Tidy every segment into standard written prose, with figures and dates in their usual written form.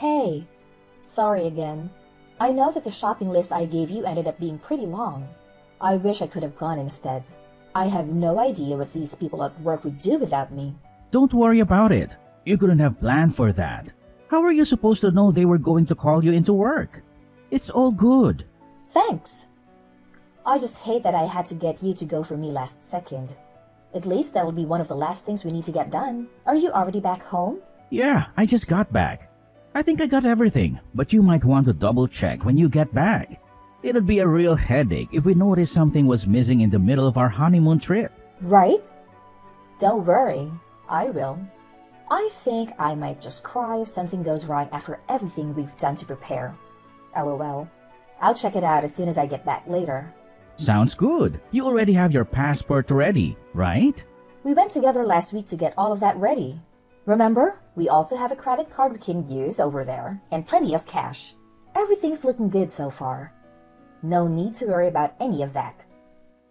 Hey, sorry again. I know that the shopping list I gave you ended up being pretty long. I wish I could have gone instead. I have no idea what these people at work would do without me. Don't worry about it. You couldn't have planned for that. How are you supposed to know they were going to call you into work? It's all good. Thanks. I just hate that I had to get you to go for me last second. At least that will be one of the last things we need to get done. Are you already back home? Yeah, I just got back. I think I got everything, but you might want to double check when you get back. It'd be a real headache if we noticed something was missing in the middle of our honeymoon trip. Right? Don't worry, I will. I think I might just cry if something goes wrong after everything we've done to prepare. LOL. I'll check it out as soon as I get back later. Sounds good. You already have your passport ready, right? We went together last week to get all of that ready. Remember, we also have a credit card we can use over there, and plenty of cash. Everything's looking good so far. No need to worry about any of that.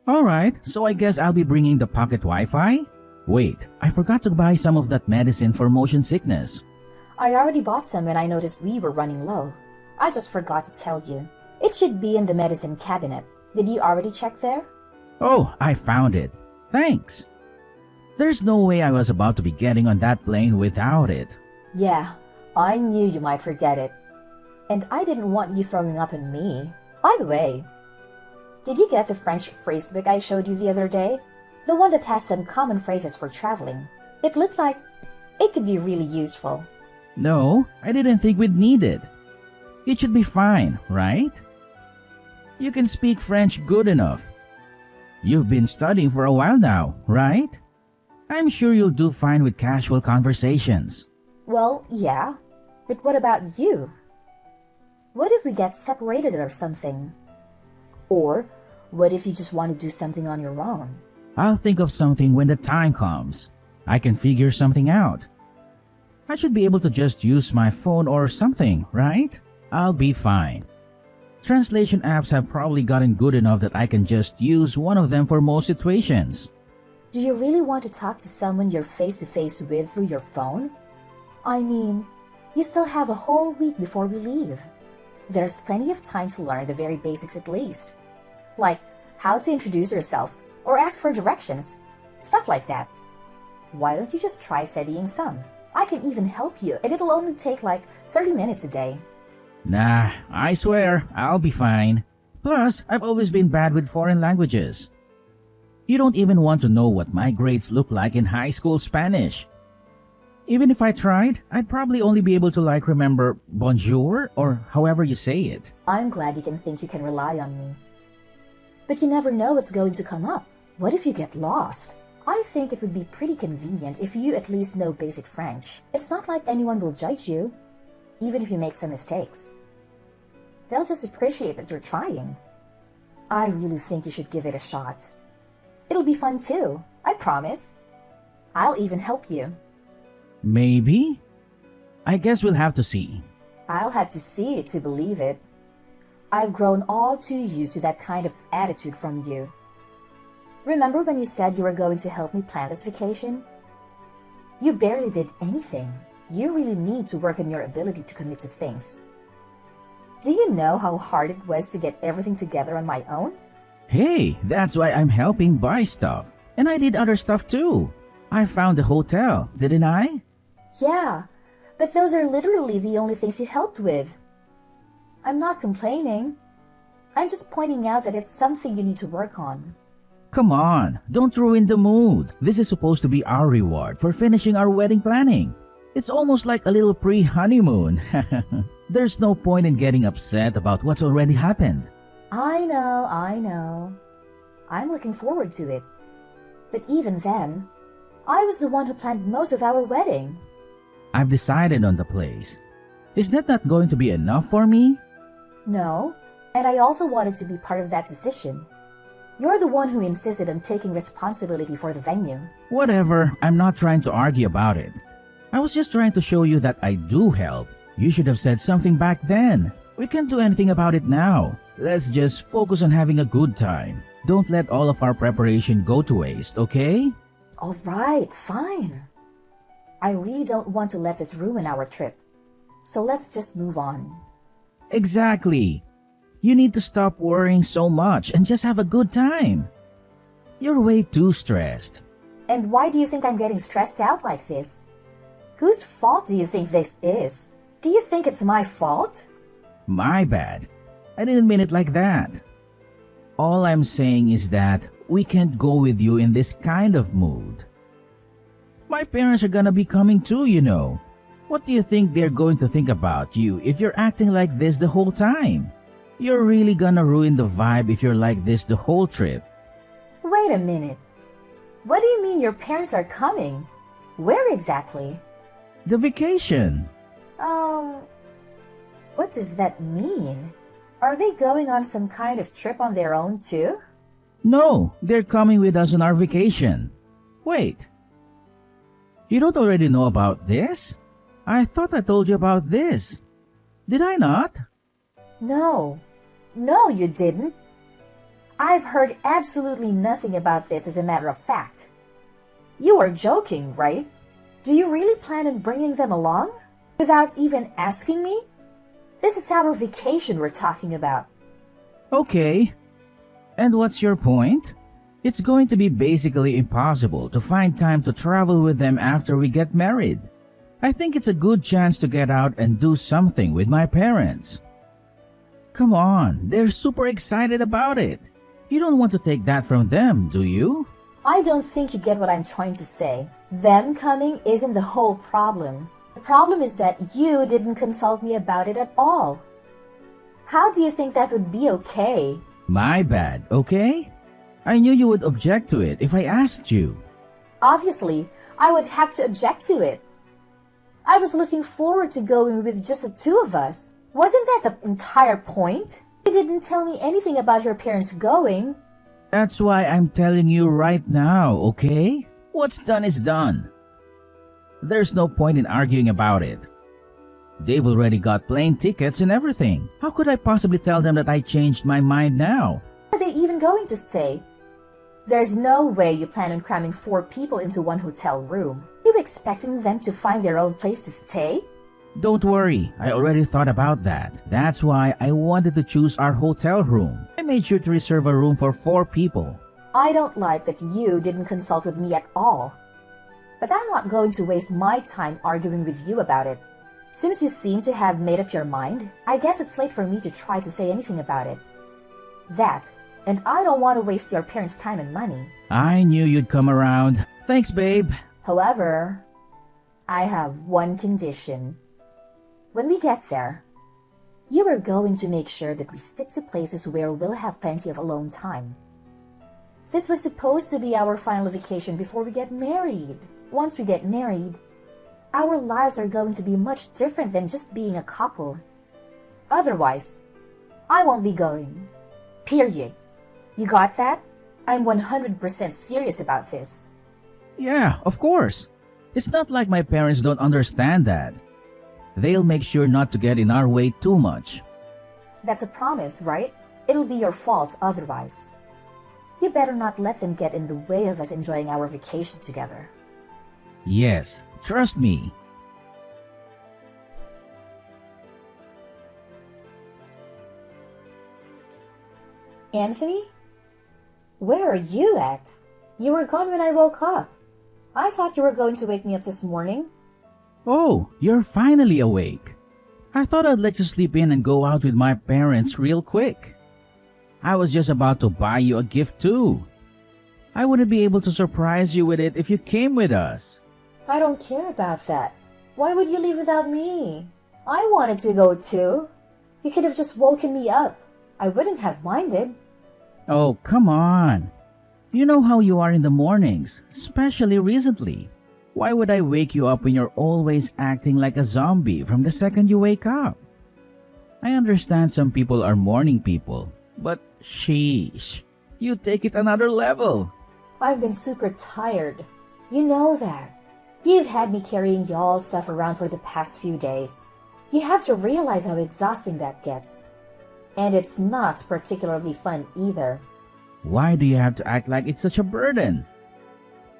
Alright, so I guess I'll be bringing the pocket Wi-Fi? Wait, I forgot to buy some of that medicine for motion sickness. I already bought some when I noticed we were running low. I just forgot to tell you. It should be in the medicine cabinet. Did you already check there? Oh, I found it. Thanks. There's no way I was about to be getting on that plane without it. Yeah, I knew you might forget it. And I didn't want you throwing up on me. By the way, did you get the French phrasebook I showed you the other day? The one that has some common phrases for traveling. It looked like it could be really useful. No, I didn't think we'd need it. It should be fine, right? You can speak French good enough. You've been studying for a while now, right? I'm sure you'll do fine with casual conversations. Well, yeah. But what about you? What if we get separated or something? Or what if you just want to do something on your own? I'll think of something when the time comes. I can figure something out. I should be able to just use my phone or something, right? I'll be fine. Translation apps have probably gotten good enough that I can just use one of them for most situations. Do you really want to talk to someone you're face-to-face with through your phone? I mean, you still have a whole week before we leave. There's plenty of time to learn the very basics at least. Like how to introduce yourself or ask for directions. Stuff like that. Why don't you just try studying some? I can even help you, and it'll only take like 30 minutes a day. Nah, I swear, I'll be fine. Plus, I've always been bad with foreign languages. You don't even want to know what my grades look like in high school Spanish. Even if I tried, I'd probably only be able to remember bonjour or however you say it. I'm glad you can think you can rely on me. But you never know what's going to come up. What if you get lost? I think it would be pretty convenient if you at least know basic French. It's not like anyone will judge you, even if you make some mistakes. They'll just appreciate that you're trying. I really think you should give it a shot. It'll be fun too, I promise. I'll even help you. Maybe? I guess we'll have to see. I'll have to see it to believe it. I've grown all too used to that kind of attitude from you. Remember when you said you were going to help me plan this vacation? You barely did anything. You really need to work on your ability to commit to things. Do you know how hard it was to get everything together on my own? Hey, that's why I'm helping buy stuff. And I did other stuff too. I found the hotel, didn't I? Yeah, but those are literally the only things you helped with. I'm not complaining. I'm just pointing out that it's something you need to work on. Come on, don't ruin the mood. This is supposed to be our reward for finishing our wedding planning. It's almost like a little pre-honeymoon. There's no point in getting upset about what's already happened. I know. I'm looking forward to it. But even then, I was the one who planned most of our wedding. I've decided on the place. Is that not going to be enough for me? No, and I also wanted to be part of that decision. You're the one who insisted on taking responsibility for the venue. Whatever, I'm not trying to argue about it. I was just trying to show you that I do help. You should have said something back then. We can't do anything about it now. Let's just focus on having a good time. Don't let all of our preparation go to waste, okay? All right, fine. I really don't want to let this ruin our trip. So let's just move on. Exactly. You need to stop worrying so much and just have a good time. You're way too stressed. And why do you think I'm getting stressed out like this? Whose fault do you think this is? Do you think it's my fault? My bad. I didn't mean it like that. All I'm saying is that we can't go with you in this kind of mood. My parents are gonna be coming too, you know. What do you think they're going to think about you if you're acting like this the whole time? You're really gonna ruin the vibe if you're like this the whole trip. Wait a minute. What do you mean your parents are coming? Where exactly? The vacation. What does that mean? Are they going on some kind of trip on their own too? No, they're coming with us on our vacation. Wait. You don't already know about this? I thought I told you about this. Did I not? No, you didn't. I've heard absolutely nothing about this as a matter of fact. You are joking, right? Do you really plan on bringing them along? Without even asking me? This is our vacation we're talking about. Okay. And what's your point? It's going to be basically impossible to find time to travel with them after we get married. I think it's a good chance to get out and do something with my parents. Come on, they're super excited about it. You don't want to take that from them, do you? I don't think you get what I'm trying to say. Them coming isn't the whole problem. The problem is that you didn't consult me about it at all. How do you think that would be okay? My bad, okay? I knew you would object to it if I asked you. Obviously, I would have to object to it. I was looking forward to going with just the two of us. Wasn't that the entire point? You didn't tell me anything about your parents going. That's why I'm telling you right now, okay? What's done is done. There's no point in arguing about it. They've already got plane tickets and everything. How could I possibly tell them that I changed my mind now? Are they even going to stay? There's no way you plan on cramming 4 people into one hotel room. Are you expecting them to find their own place to stay? Don't worry, I already thought about that. That's why I wanted to choose our hotel room. I made sure to reserve a room for 4 people. I don't like that you didn't consult with me at all. But I'm not going to waste my time arguing with you about it. Since you seem to have made up your mind, I guess it's late for me to try to say anything about it. That, and I don't want to waste your parents' time and money. I knew you'd come around. Thanks, babe. However, I have one condition. When we get there, you are going to make sure that we stick to places where we'll have plenty of alone time. This was supposed to be our final vacation before we get married. Once we get married, our lives are going to be much different than just being a couple. Otherwise, I won't be going. Period. You got that? I'm 100% serious about this. Yeah, of course. It's not like my parents don't understand that. They'll make sure not to get in our way too much. That's a promise, right? It'll be your fault otherwise. You better not let them get in the way of us enjoying our vacation together. Yes, trust me. Anthony? Where are you at? You were gone when I woke up. I thought you were going to wake me up this morning. Oh, you're finally awake. I thought I'd let you sleep in and go out with my parents real quick. I was just about to buy you a gift too. I wouldn't be able to surprise you with it if you came with us. I don't care about that. Why would you leave without me? I wanted to go too. You could have just woken me up. I wouldn't have minded. Oh, come on. You know how you are in the mornings, especially recently. Why would I wake you up when you're always acting like a zombie from the second you wake up? I understand some people are morning people, but sheesh, you take it another level. I've been super tired. You know that. You've had me carrying y'all's stuff around for the past few days. You have to realize how exhausting that gets. And it's not particularly fun either. Why do you have to act like it's such a burden?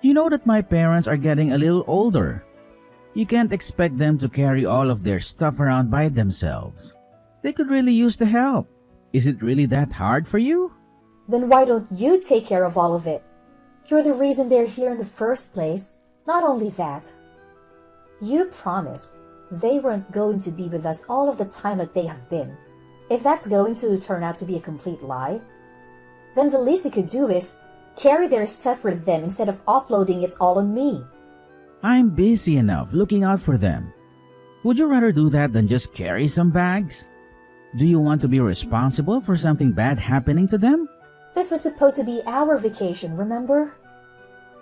You know that my parents are getting a little older. You can't expect them to carry all of their stuff around by themselves. They could really use the help. Is it really that hard for you? Then why don't you take care of all of it? You're the reason they're here in the first place. Not only that, you promised they weren't going to be with us all of the time like they have been. If that's going to turn out to be a complete lie, then the least you could do is carry their stuff for them instead of offloading it all on me. I'm busy enough looking out for them. Would you rather do that than just carry some bags? Do you want to be responsible for something bad happening to them? This was supposed to be our vacation, remember?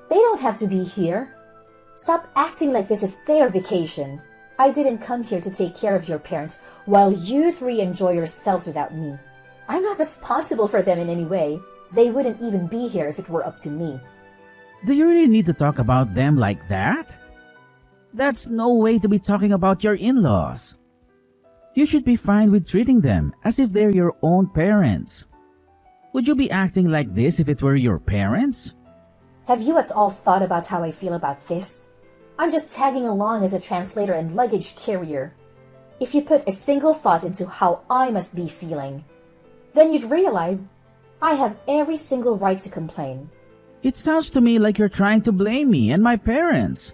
They don't have to be here. Stop acting like this is their vacation. I didn't come here to take care of your parents while you three enjoy yourselves without me. I'm not responsible for them in any way. They wouldn't even be here if it were up to me. Do you really need to talk about them like that? That's no way to be talking about your in-laws. You should be fine with treating them as if they're your own parents. Would you be acting like this if it were your parents? Have you at all thought about how I feel about this? I'm just tagging along as a translator and luggage carrier. If you put a single thought into how I must be feeling, then you'd realize I have every single right to complain. It sounds to me like you're trying to blame me and my parents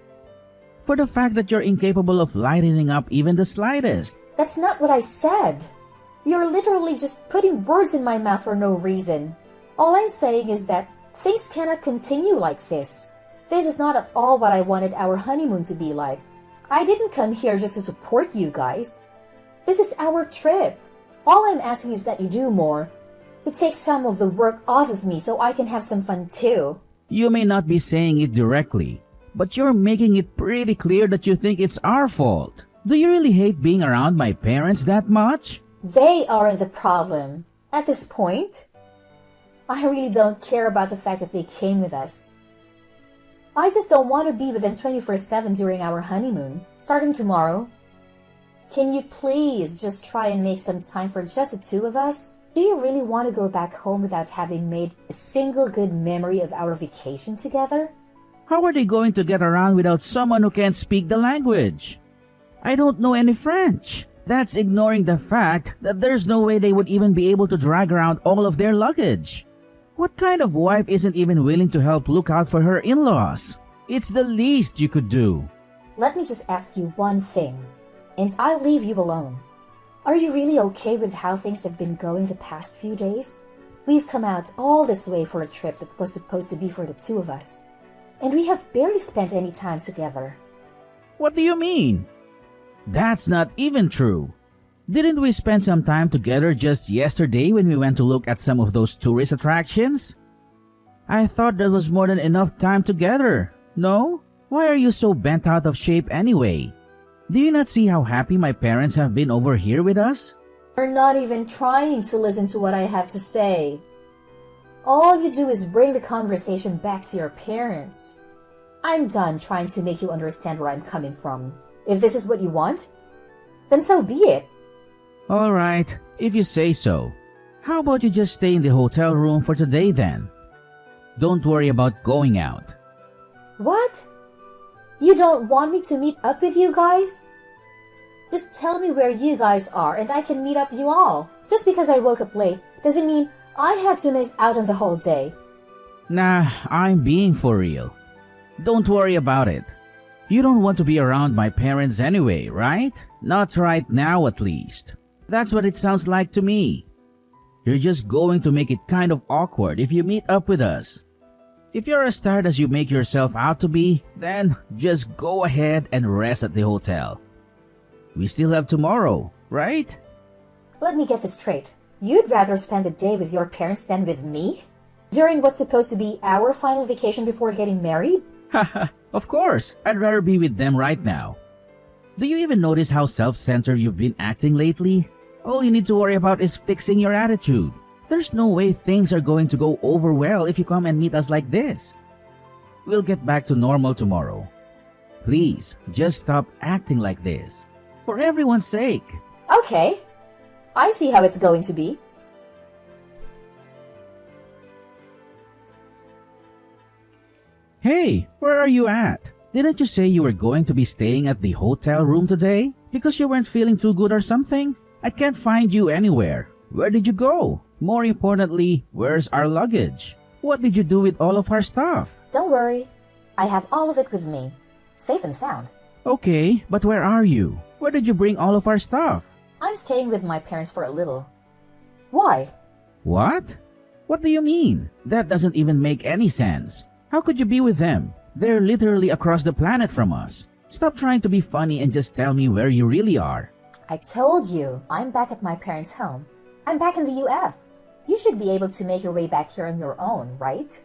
for the fact that you're incapable of lightening up even the slightest. That's not what I said. You're literally just putting words in my mouth for no reason. All I'm saying is that things cannot continue like this. This is not at all what I wanted our honeymoon to be like. I didn't come here just to support you guys. This is our trip. All I'm asking is that you do more, to take some of the work off of me so I can have some fun too. You may not be saying it directly, but you're making it pretty clear that you think it's our fault. Do you really hate being around my parents that much? They aren't the problem. At this point, I really don't care about the fact that they came with us. I just don't want to be with them 24/7 during our honeymoon, starting tomorrow. Can you please just try and make some time for just the two of us? Do you really want to go back home without having made a single good memory of our vacation together? How are they going to get around without someone who can't speak the language? I don't know any French. That's ignoring the fact that there's no way they would even be able to drag around all of their luggage. What kind of wife isn't even willing to help look out for her in-laws? It's the least you could do. Let me just ask you one thing, and I'll leave you alone. Are you really okay with how things have been going the past few days? We've come out all this way for a trip that was supposed to be for the two of us, and we have barely spent any time together. What do you mean? That's not even true. Didn't we spend some time together just yesterday when we went to look at some of those tourist attractions? I thought that was more than enough time together, no? Why are you so bent out of shape anyway? Do you not see how happy my parents have been over here with us? You're not even trying to listen to what I have to say. All you do is bring the conversation back to your parents. I'm done trying to make you understand where I'm coming from. If this is what you want, then so be it. Alright, if you say so. How about you just stay in the hotel room for today then? Don't worry about going out. What? You don't want me to meet up with you guys? Just tell me where you guys are and I can meet up you all. Just because I woke up late doesn't mean I have to miss out on the whole day. Nah, I'm being for real. Don't worry about it. You don't want to be around my parents anyway, right? Not right now at least. That's what it sounds like to me. You're just going to make it kind of awkward if you meet up with us. If you're as tired as you make yourself out to be, then just go ahead and rest at the hotel. We still have tomorrow, right? Let me get this straight. You'd rather spend the day with your parents than with me? During what's supposed to be our final vacation before getting married? Haha, of course, I'd rather be with them right now. Do you even notice how self-centered you've been acting lately? All you need to worry about is fixing your attitude. There's no way things are going to go over well if you come and meet us like this. We'll get back to normal tomorrow. Please, just stop acting like this. For everyone's sake. Okay. I see how it's going to be. Hey, where are you at? Didn't you say you were going to be staying at the hotel room today? Because you weren't feeling too good or something? I can't find you anywhere. Where did you go? More importantly, where's our luggage? What did you do with all of our stuff? Don't worry. I have all of it with me. Safe and sound. Okay, but where are you? Where did you bring all of our stuff? I'm staying with my parents for a little. Why? What? What do you mean? That doesn't even make any sense. How could you be with them? They're literally across the planet from us. Stop trying to be funny and just tell me where you really are. I told you, I'm back at my parents' home. I'm back in the US. You should be able to make your way back here on your own, right?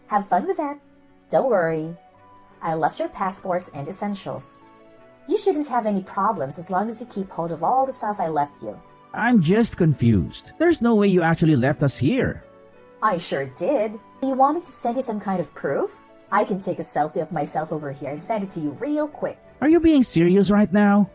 Have fun with that. Don't worry. I left your passports and essentials. You shouldn't have any problems as long as you keep hold of all the stuff I left you. I'm just confused. There's no way you actually left us here. I sure did. You want me to send you some kind of proof? I can take a selfie of myself over here and send it to you real quick. Are you being serious right now?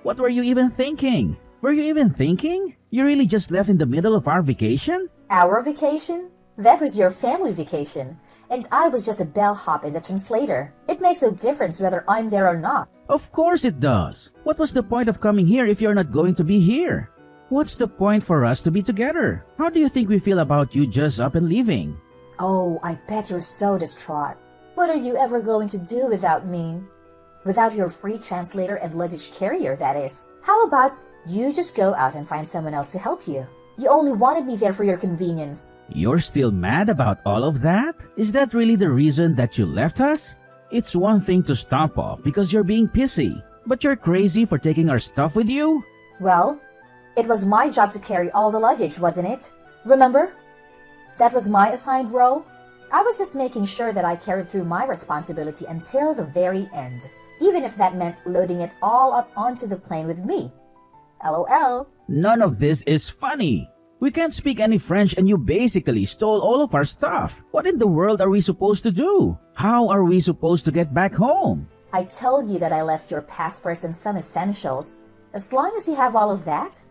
What were you even thinking? Were you even thinking? You really just left in the middle of our vacation? Our vacation? That was your family vacation. And I was just a bellhop and a translator. It makes no difference whether I'm there or not. Of course it does. What was the point of coming here if you're not going to be here? What's the point for us to be together? How do you think we feel about you just up and leaving? Oh, I bet you're so distraught. What are you ever going to do without me? Without your free translator and luggage carrier, that is. How about you just go out and find someone else to help you? You only wanted me there for your convenience. You're still mad about all of that? Is that really the reason that you left us? It's one thing to stomp off because you're being pissy, but you're crazy for taking our stuff with you? Well, it was my job to carry all the luggage, wasn't it? Remember? That was my assigned role. I was just making sure that I carried through my responsibility until the very end, even if that meant loading it all up onto the plane with me. LOL. None of this is funny. We can't speak any French and you basically stole all of our stuff. What in the world are we supposed to do? How are we supposed to get back home? I told you that I left your passports and some essentials. As long as you have all of that,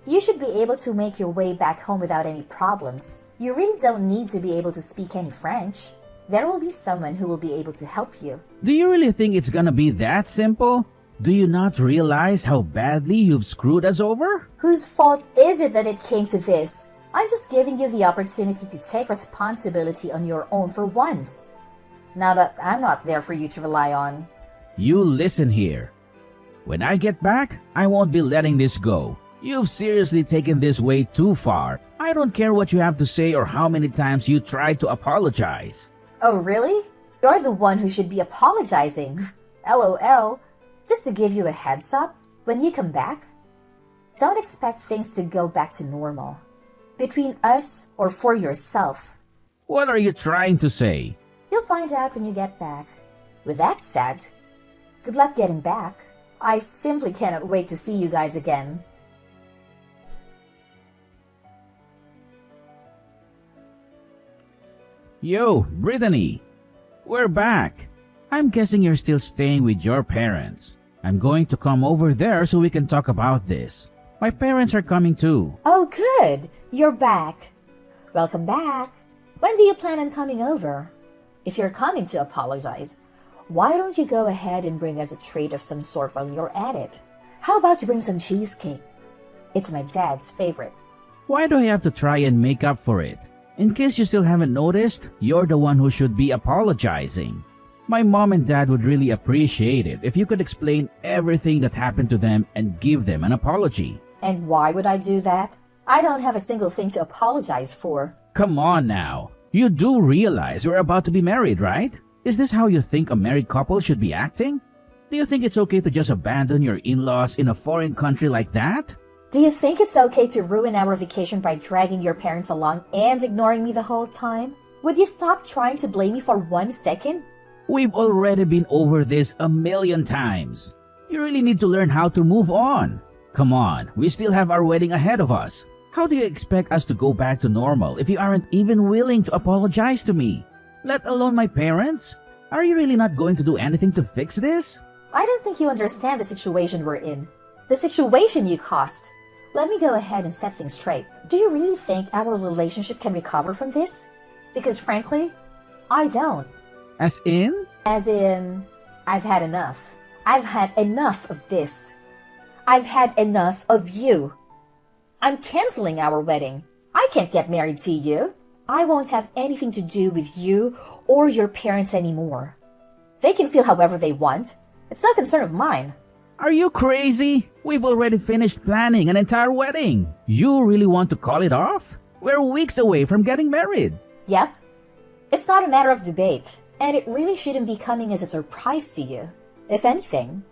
you should be able to make your way back home without any problems. You really don't need to be able to speak any French. There will be someone who will be able to help you. Do you really think it's gonna be that simple? Do you not realize how badly you've screwed us over? Whose fault is it that it came to this? I'm just giving you the opportunity to take responsibility on your own for once. Now that I'm not there for you to rely on. You listen here. When I get back, I won't be letting this go. You've seriously taken this way too far. I don't care what you have to say or how many times you try to apologize. Oh, really? You're the one who should be apologizing. LOL. Just to give you a heads up, when you come back, don't expect things to go back to normal. Between us or for yourself. What are you trying to say? You'll find out when you get back. With that said, good luck getting back. I simply cannot wait to see you guys again. Yo, Brittany. We're back. I'm guessing you're still staying with your parents. I'm going to come over there so we can talk about this. My parents are coming too. Oh, good. You're back. Welcome back. When do you plan on coming over? If you're coming to apologize, why don't you go ahead and bring us a treat of some sort while you're at it? How about you bring some cheesecake? It's my dad's favorite. Why do I have to try and make up for it? In case you still haven't noticed, you're the one who should be apologizing. My mom and dad would really appreciate it if you could explain everything that happened to them and give them an apology. And why would I do that? I don't have a single thing to apologize for. Come on now. You do realize we're about to be married, right? Is this how you think a married couple should be acting? Do you think it's okay to just abandon your in-laws in a foreign country like that? Do you think it's okay to ruin our vacation by dragging your parents along and ignoring me the whole time? Would you stop trying to blame me for 1 second? We've already been over this a million times. You really need to learn how to move on. Come on, we still have our wedding ahead of us. How do you expect us to go back to normal if you aren't even willing to apologize to me? Let alone my parents? Are you really not going to do anything to fix this? I don't think you understand the situation we're in. The situation you caused. Let me go ahead and set things straight. Do you really think our relationship can recover from this? Because frankly, I don't. As in? As in, I've had enough. I've had enough of this. I've had enough of you. I'm canceling our wedding. I can't get married to you. I won't have anything to do with you or your parents anymore. They can feel however they want. It's no concern of mine. Are you crazy? We've already finished planning an entire wedding. You really want to call it off? We're weeks away from getting married. Yep. It's not a matter of debate, and it really shouldn't be coming as a surprise to you. If anything,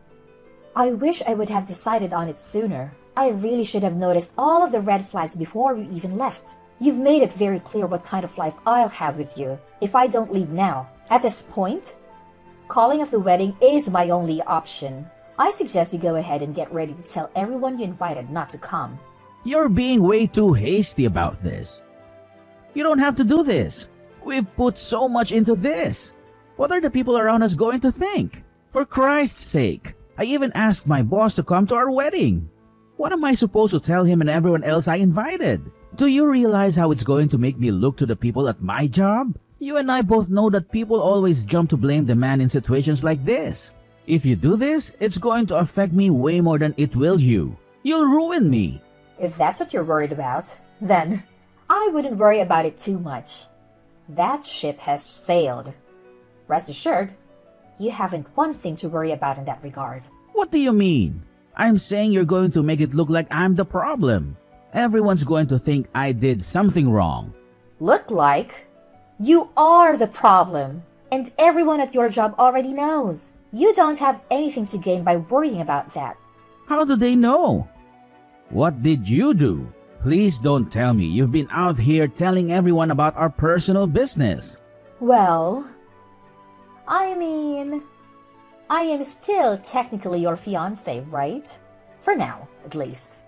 I wish I would have decided on it sooner. I really should have noticed all of the red flags before we even left. You've made it very clear what kind of life I'll have with you if I don't leave now. At this point, calling off the wedding is my only option. I suggest you go ahead and get ready to tell everyone you invited not to come. You're being way too hasty about this. You don't have to do this. We've put so much into this. What are the people around us going to think? For Christ's sake, I even asked my boss to come to our wedding. What am I supposed to tell him and everyone else I invited? Do you realize how it's going to make me look to the people at my job? You and I both know that people always jump to blame the man in situations like this. If you do this, it's going to affect me way more than it will you. You'll ruin me. If that's what you're worried about, then I wouldn't worry about it too much. That ship has sailed. Rest assured, you haven't one thing to worry about in that regard. What do you mean? I'm saying you're going to make it look like I'm the problem. Everyone's going to think I did something wrong. Look like? You are the problem, and everyone at your job already knows. You don't have anything to gain by worrying about that. How do they know? What did you do? Please don't tell me you've been out here telling everyone about our personal business. Well, I am still technically your fiancé, right? For now, at least.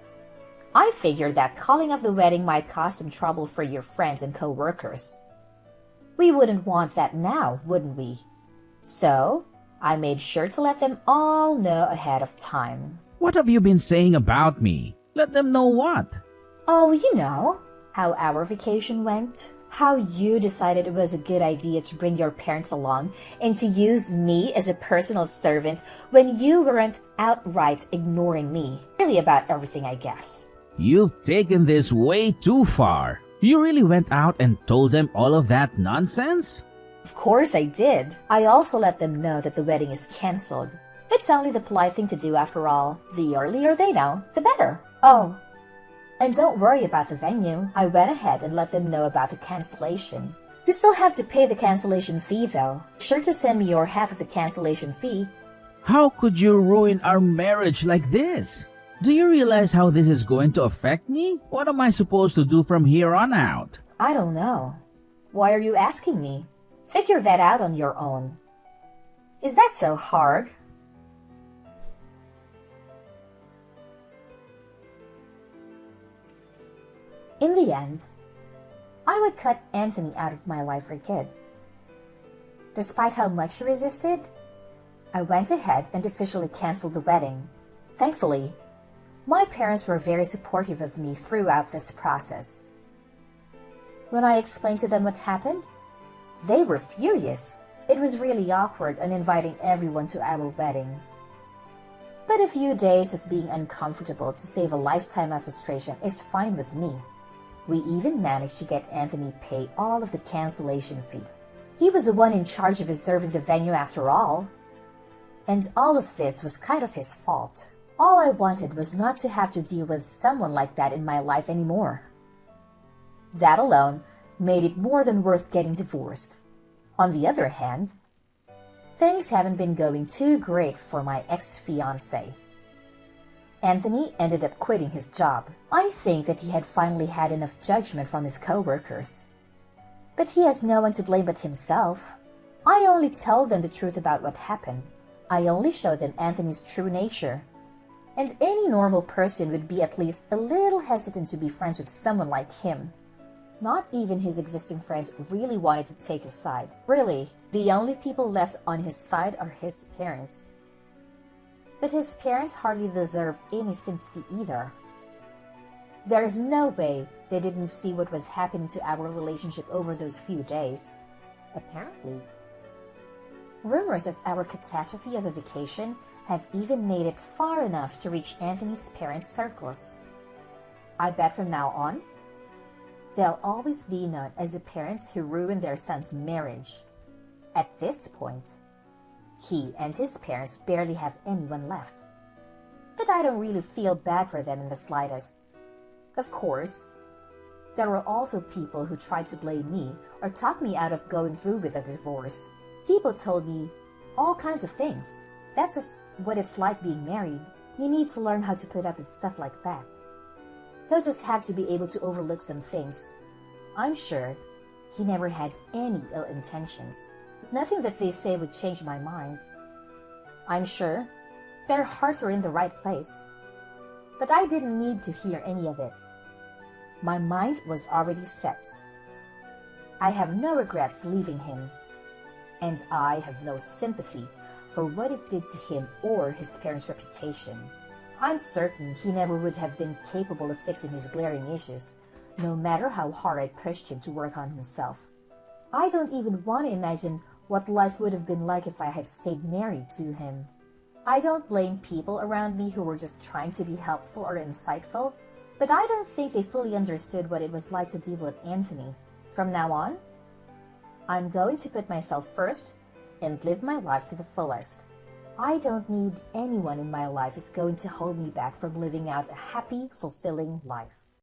I figured that calling off the wedding might cause some trouble for your friends and co-workers. We wouldn't want that now, wouldn't we? So, I made sure to let them all know ahead of time. What have you been saying about me? Let them know what? Oh, you know, how our vacation went. How you decided it was a good idea to bring your parents along and to use me as a personal servant when you weren't outright ignoring me. Really about everything, I guess. You've taken this way too far. You really went out and told them all of that nonsense? Of course I did. I also let them know that the wedding is cancelled. It's only the polite thing to do after all. The earlier they know, the better. Oh, and don't worry about the venue. I went ahead and let them know about the cancellation. You still have to pay the cancellation fee though. Be sure to send me your half of the cancellation fee. How could you ruin our marriage like this? Do you realize how this is going to affect me? What am I supposed to do from here on out? I don't know. Why are you asking me? Figure that out on your own. Is that so hard? In the end, I would cut Anthony out of my life for good. Despite how much he resisted, I went ahead and officially canceled the wedding. Thankfully, my parents were very supportive of me throughout this process. When I explained to them what happened, they were furious. It was really awkward uninviting everyone to our wedding. But a few days of being uncomfortable to save a lifetime of frustration is fine with me. We even managed to get Anthony pay all of the cancellation fee. He was the one in charge of reserving the venue after all. And all of this was kind of his fault. All I wanted was not to have to deal with someone like that in my life anymore. That alone made it more than worth getting divorced. On the other hand, things haven't been going too great for my ex-fiancé. Anthony ended up quitting his job. I think that he had finally had enough judgment from his co-workers. But he has no one to blame but himself. I only told them the truth about what happened. I only showed them Anthony's true nature. And any normal person would be at least a little hesitant to be friends with someone like him. Not even his existing friends really wanted to take his side. Really, the only people left on his side are his parents. But his parents hardly deserve any sympathy either. There is no way they didn't see what was happening to our relationship over those few days. Apparently. Rumors of our catastrophe of a vacation have even made it far enough to reach Anthony's parents' circles. I bet from now on, they'll always be known as the parents who ruined their son's marriage. At this point, he and his parents barely have anyone left. But I don't really feel bad for them in the slightest. Of course, there were also people who tried to blame me or talk me out of going through with a divorce. People told me all kinds of things. That's just what it's like being married. You need to learn how to put up with stuff like that. He'll just have to be able to overlook some things. I'm sure he never had any ill intentions. Nothing that they say would change my mind. I'm sure their hearts were in the right place. But I didn't need to hear any of it. My mind was already set. I have no regrets leaving him, and I have no sympathy for what it did to him or his parents' reputation. I'm certain he never would have been capable of fixing his glaring issues, no matter how hard I pushed him to work on himself. I don't even want to imagine what life would have been like if I had stayed married to him. I don't blame people around me who were just trying to be helpful or insightful, but I don't think they fully understood what it was like to deal with Anthony. From now on, I'm going to put myself first and live my life to the fullest. I don't need anyone in my life who's going to hold me back from living out a happy, fulfilling life.